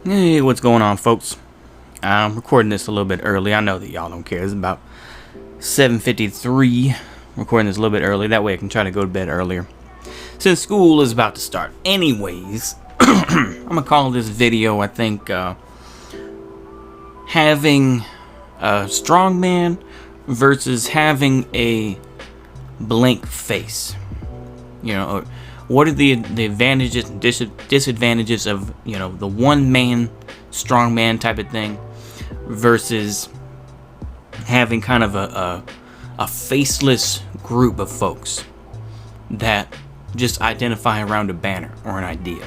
Hey, what's going on, folks? I'm recording this a little bit early. I know that y'all don't care. It's about 7:53. Recording this a little bit early. That way I can try to go to bed earlier, since school is about to start. Anyways, I'm gonna call this video, I think, having a strong man versus having a blank face. You know, what are the advantages and disadvantages of, you know, the one man strong man type of thing versus having kind of a faceless group of folks that just identify around a banner or an idea.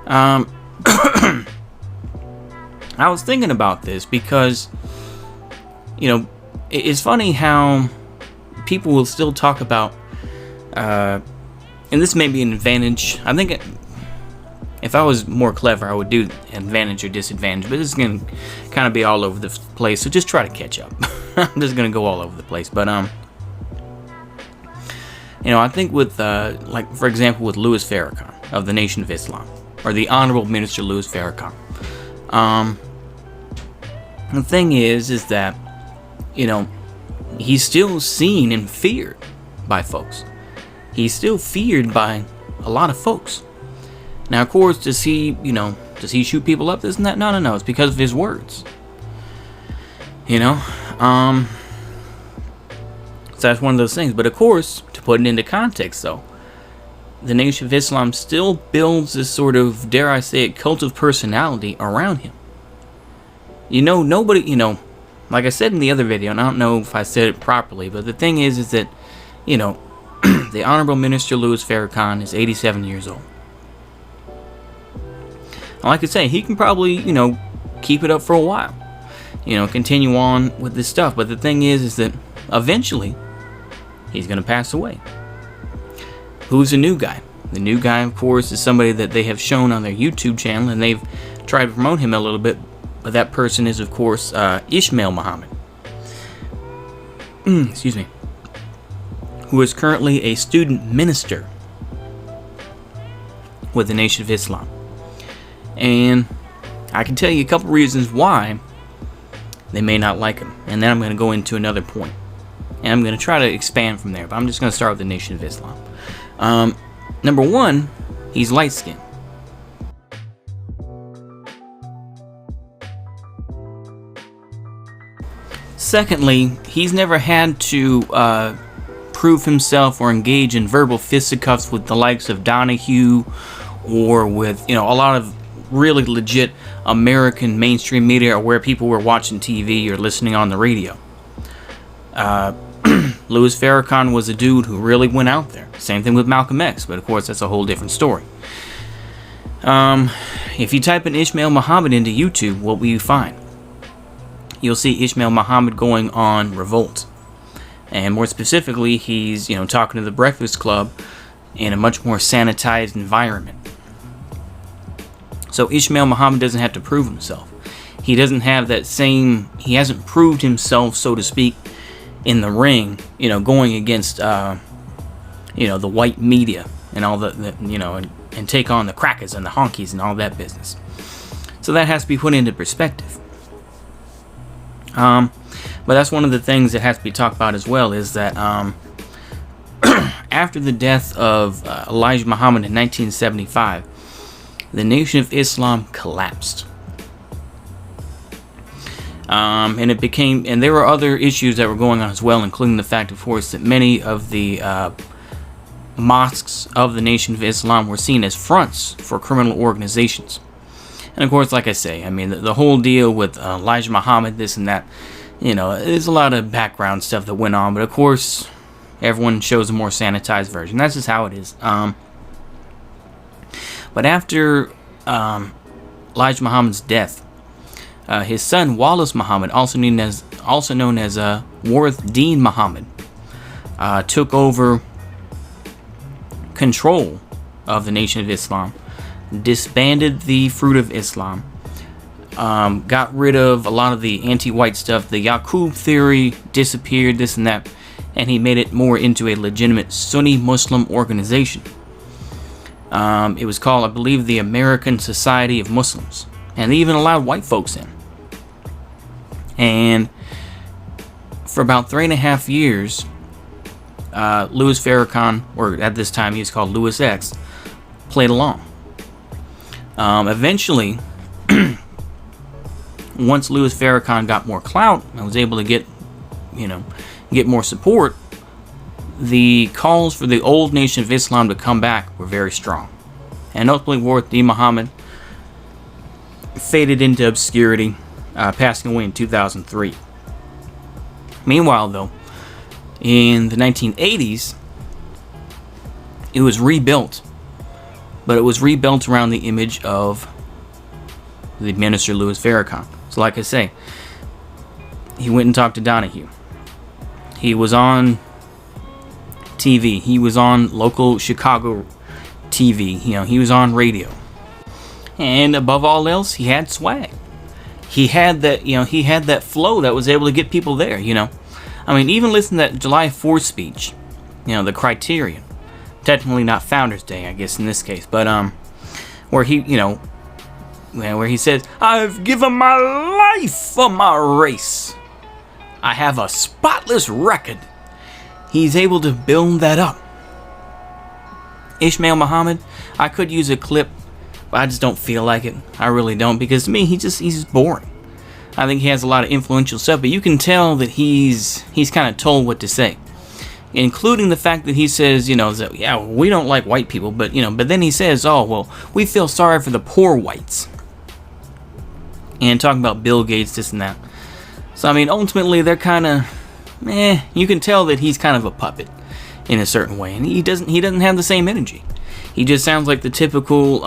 I was thinking about this because, you know, it's funny how people will still talk about, and this may be an advantage. I think if I was more clever, I would do advantage or disadvantage, but this is going to kind of be all over the place, so just try to catch up. I'm just going to go all over the place, but, you know, I think with, like, for example, with Louis Farrakhan of the Nation of Islam, or the Honorable Minister Louis Farrakhan, the thing is that, you know, he's still seen and feared by folks. He's still feared by a lot of folks. Now, of course, does he shoot people up, this and that? No. It's because of his words. You know? So that's one of those things. But of course, to put it into context, though, the Nation of Islam still builds this sort of, dare I say it, cult of personality around him. You know, nobody, you know, like I said in the other video, and I don't know if I said it properly, but the thing is that, you know, the Honorable Minister Louis Farrakhan is 87 years old. And like I say, he can probably, you know, keep it up for a while. You know, continue on with this stuff. But the thing is that eventually, he's going to pass away. Who's the new guy? The new guy, of course, is somebody that they have shown on their YouTube channel, and they've tried to promote him a little bit. But that person is, of course, Ismail Muhammad. Excuse me. Who is currently a student minister with the Nation of Islam. And I can tell you a couple reasons why they may not like him. And then I'm going to go into another point. And I'm going to try to expand from there. But I'm just going to start with the Nation of Islam. Number one, he's light-skinned. Secondly, he's never had to prove himself or engage in verbal fisticuffs with the likes of Donahue or with, you know, a lot of really legit American mainstream media, or where people were watching TV or listening on the radio. Louis Farrakhan was a dude who really went out there. Same thing with Malcolm X, but of course that's a whole different story. If you type in Ismail Muhammad into YouTube, what will you find? You'll see Ismail Muhammad going on Revolt. And more specifically, he's, you know, talking to the Breakfast Club in a much more sanitized environment. So Ismail Muhammad doesn't have to prove himself. He doesn't have that same, he hasn't proved himself, so to speak, in the ring, you know, going against, you know, the white media and all the you know, and take on the crackers and the honkies and all that business. So that has to be put into perspective. But that's one of the things that has to be talked about as well, is that after the death of Elijah Muhammad in 1975, the Nation of Islam collapsed. And it became, and there were other issues that were going on as well, including the fact, of course, that many of the mosques of the Nation of Islam were seen as fronts for criminal organizations. And of course, like I say, I mean, the whole deal with Elijah Muhammad, this and that, you know, there's a lot of background stuff that went on, but of course, everyone shows a more sanitized version. That's just how it is. But after Elijah Muhammad's death, his son Wallace Muhammad, also known as Warith Deen Muhammad, took over control of the Nation of Islam, disbanded the Fruit of Islam, got rid of a lot of the anti-white stuff. The Yaqub theory disappeared, this and that, and he made it more into a legitimate Sunni Muslim organization. It was called, I believe, the American Society of Muslims, and they even allowed white folks in. And for about 3.5 years, Louis Farrakhan, or at this time he was called Louis X, played along. Eventually, once Louis Farrakhan got more clout and was able to get more support, the calls for the old Nation of Islam to come back were very strong. And ultimately, Warith D. Muhammad faded into obscurity, passing away in 2003. Meanwhile, though, in the 1980s, it was rebuilt. But it was rebuilt around the image of the minister Louis Farrakhan. So like I say, he went and talked to Donahue. He was on TV. He was on local Chicago TV. He was on radio. And above all else, he had swag. He had that, he had that flow that was able to get people there, I mean, even listen to that July 4th speech, the Criterion. Technically not Founders Day, I guess, in this case, but where he says, "I've given my life for my race. I have a spotless record." He's able to build that up. Ismail Muhammad, I could use a clip, but I just don't feel like it. I really don't, because to me, he's just boring. I think he has a lot of influential stuff, but you can tell that he's kind of told what to say. Including the fact that he says, that, yeah, we don't like white people, but then he says, oh, well, we feel sorry for the poor whites. And talking about Bill Gates, this and that. So, I mean, ultimately, they're kind of, you can tell that he's kind of a puppet in a certain way. And he doesn't have the same energy. He just sounds like the typical,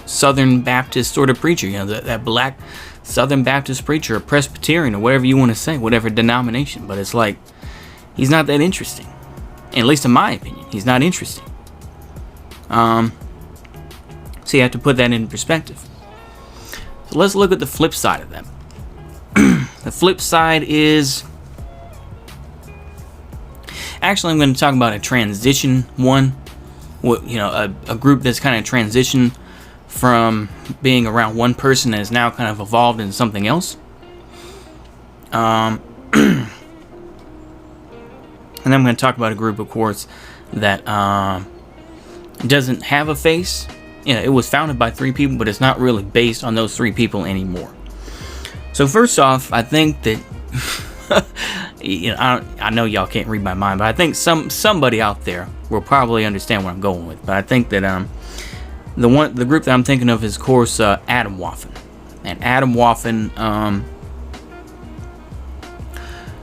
Southern Baptist sort of preacher, that black Southern Baptist preacher, or Presbyterian, or whatever you want to say, whatever denomination. But it's like, he's not that interesting. At least in my opinion, he's not interesting. So you have to put that in perspective. So let's look at the flip side of that. The flip side is, actually, I'm going to talk about a transition one. A group that's kind of transitioned from being around one person and has now kind of evolved into something else. And then I'm going to talk about a group, of course, that doesn't have a face. It was founded by 3 people, but it's not really based on those 3 people anymore. So first off, I think that I know y'all can't read my mind, but I think somebody out there will probably understand what I'm going with. But I think that the group that I'm thinking of is, of course, Atomwaffen. And Atomwaffen,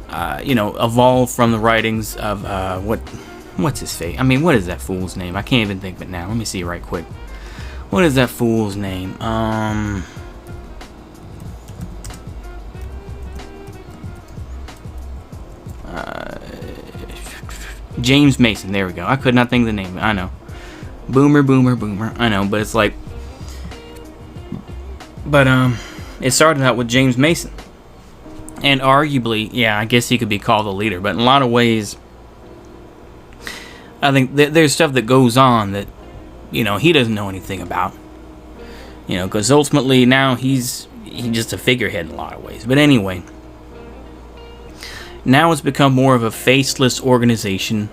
evolved from the writings of what's his face? I mean, what is that fool's name? I can't even think of it now. Let me see right quick. What is that fool's name? James Mason. There we go. I could not think of the name. I know. Boomer. I know, but it's like, it started out with James Mason, and arguably, yeah, I guess he could be called a leader. But in a lot of ways, I think there's stuff that goes on that, he doesn't know anything about. Because ultimately now he's just a figurehead in a lot of ways. But anyway, now it's become more of a faceless organization.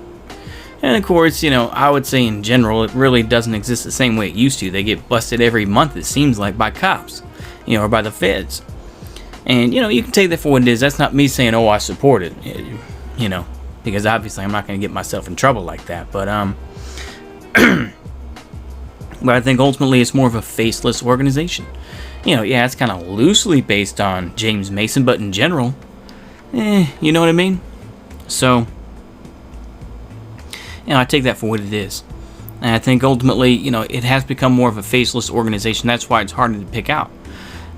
And of course, I would say in general, it really doesn't exist the same way it used to. They get busted every month, it seems like, by cops, or by the feds. And, you can take that for what it is. That's not me saying, oh, I support it, because obviously I'm not going to get myself in trouble like that. But, but I think ultimately it's more of a faceless organization. Yeah, it's kind of loosely based on James Mason, but in general, you know what I mean? So, I take that for what it is. And I think ultimately, it has become more of a faceless organization. That's why it's harder to pick out.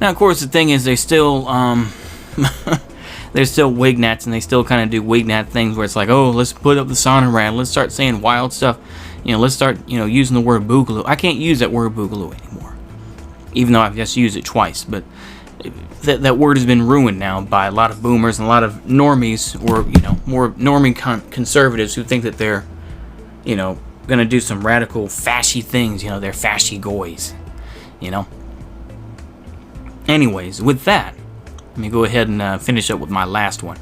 Now, of course, the thing is, they still, they're still wignats, and they still kind of do wignat things where it's like, oh, let's put up the Sonnenrad, let's start saying wild stuff. Let's start, using the word boogaloo. I can't use that word boogaloo anymore, even though I've just used it twice. But that word has been ruined now by a lot of boomers and a lot of normies, or more normie conservatives who think that they're, gonna do some radical fashy things. They're fashy goys. Anyways, with that, let me go ahead and finish up with my last one,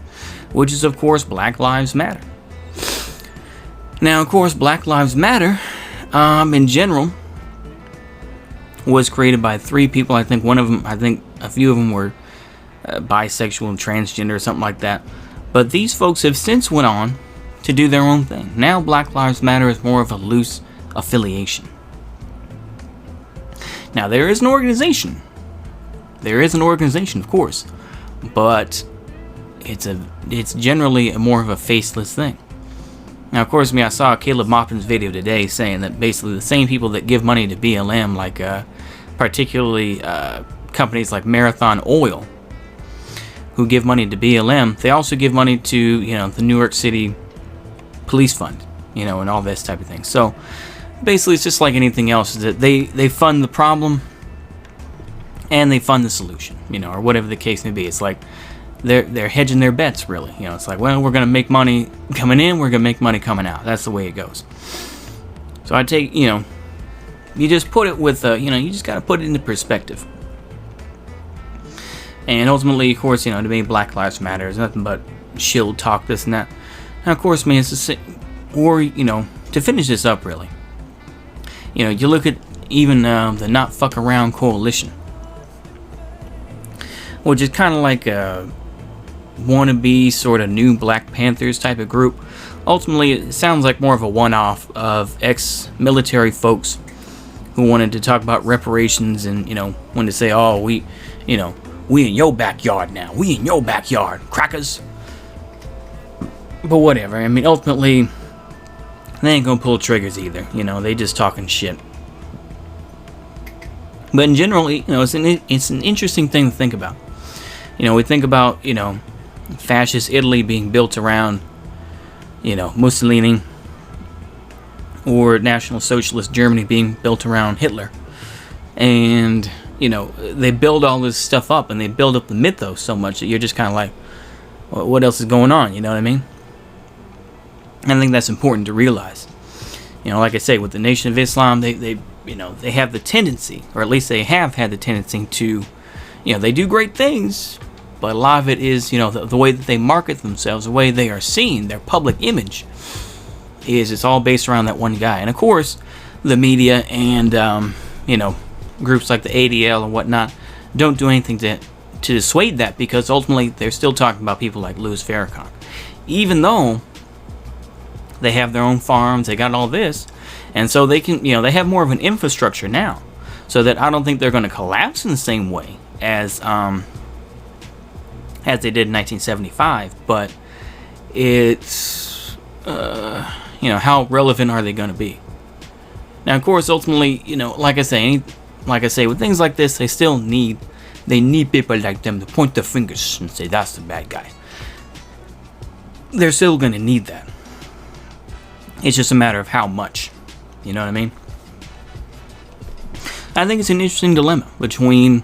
which is, of course, Black Lives Matter. Now, of course, Black Lives Matter, in general, was created by 3 people. I think a few of them were bisexual and transgender or something like that. But these folks have since went on to do their own thing. Now, Black Lives Matter is more of a loose affiliation. Now, there is an organization. There is an organization, of course, but it's generally more of a faceless thing. Now, of course, I saw Caleb Maupin's video today saying that basically the same people that give money to BLM, like particularly companies like Marathon Oil, who give money to BLM, they also give money to the New York City Police Fund, and all this type of thing. So basically, it's just like anything else, is that they fund the problem and they fund the solution, or whatever the case may be. It's like they're hedging their bets, really. It's like, well, we're going to make money coming in, we're going to make money coming out. That's the way it goes. So I take, you just put it with, you just got to put it into perspective. And ultimately, of course, to me, Black Lives Matter is nothing but shield talk, this and that. And of course, man, it's the same. Or, to finish this up, really, you look at even the Not Fuck Around Coalition, which is kind of like a wannabe sort of new Black Panthers type of group. Ultimately, it sounds like more of a one-off of ex-military folks who wanted to talk about reparations and, wanted to say, oh, we in your backyard now. We in your backyard, crackers. But whatever. I mean, ultimately, they ain't gonna pull triggers either. They just talking shit. But in general, it's an interesting thing to think about. We think about, fascist Italy being built around, Mussolini, or National Socialist Germany being built around Hitler. And, they build all this stuff up, and they build up the mythos so much that you're just kind of like, well, what else is going on? You know what I mean? And I think that's important to realize. Like I say, with the Nation of Islam, they have the tendency, or at least they have had the tendency to, they do great things, but a lot of it is, the way that they market themselves, the way they are seen, their public image, it's all based around that one guy. And of course, the media and, groups like the ADL and whatnot don't do anything to dissuade that, because ultimately they're still talking about people like Louis Farrakhan. Even though they have their own farms, they got all this, and so they can, they have more of an infrastructure now, so that I don't think they're going to collapse in the same way as they did in 1975. But it's, how relevant are they going to be? Now, of course, ultimately, like I say, with things like this, they need people like them to point their fingers and say, that's the bad guy. They're still going to need that. It's just a matter of how much. You know what I mean? I think it's an interesting dilemma between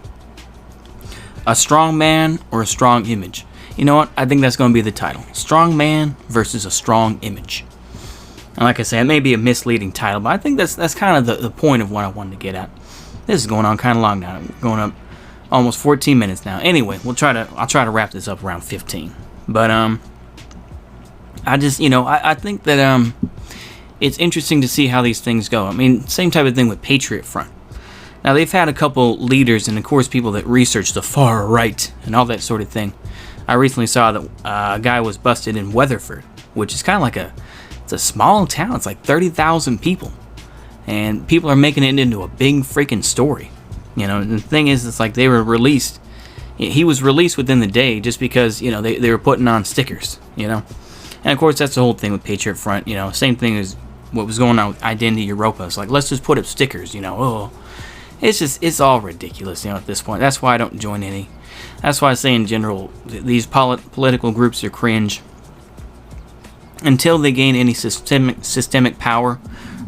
a strong man or a strong image. You know what? I think that's going to be the title. Strong man versus a strong image. And like I say, it may be a misleading title, but I think that's kind of the point of what I wanted to get at. This is going on kind of long now. I'm going up almost 14 minutes now. Anyway, I'll try to wrap this up around 15. But I just, I think that it's interesting to see how these things go. I mean, same type of thing with Patriot Front. Now, they've had a couple leaders and, of course, people that research the far right and all that sort of thing. I recently saw that a guy was busted in Weatherford, which is kind of like it's a small town. It's like 30,000 people. And people are making it into a big freaking story. And the thing is, it's like they were released. He was released within the day just because, they were putting on stickers, And, of course, that's the whole thing with Patriot Front. Same thing as what was going on with Identity Europa. It's like, let's just put up stickers, It's all ridiculous, at this point. That's why I don't join any. That's why I say in general, these political groups are cringe. Until they gain any systemic power,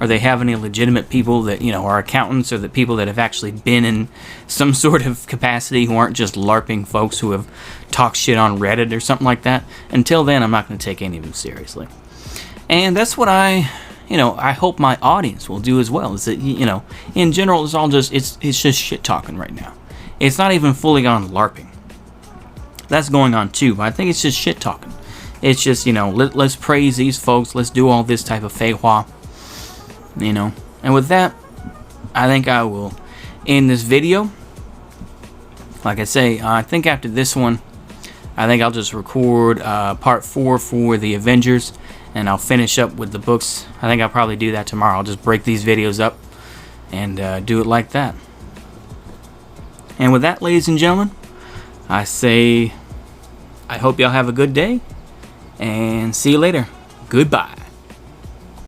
or they have any legitimate people that, are accountants, or the people that have actually been in some sort of capacity, who aren't just LARPing folks who have talked shit on Reddit or something like that. Until then, I'm not going to take any of them seriously. And that's what I I hope my audience will do as well. Is that, in general, it's all just it's just shit talking right now. It's not even fully on LARPing. That's going on too, but I think it's just shit talking. It's just, let's praise these folks. Let's do all this type of feijoa. And with that, I think I will end this video. Like I say, I think after this one, I think I'll just record part 4 for the Avengers, and I'll finish up with the books. I think I'll probably do that tomorrow. I'll just break these videos up and do it like that. And with that, ladies and gentlemen, I say I hope y'all have a good day, and see you later. Goodbye.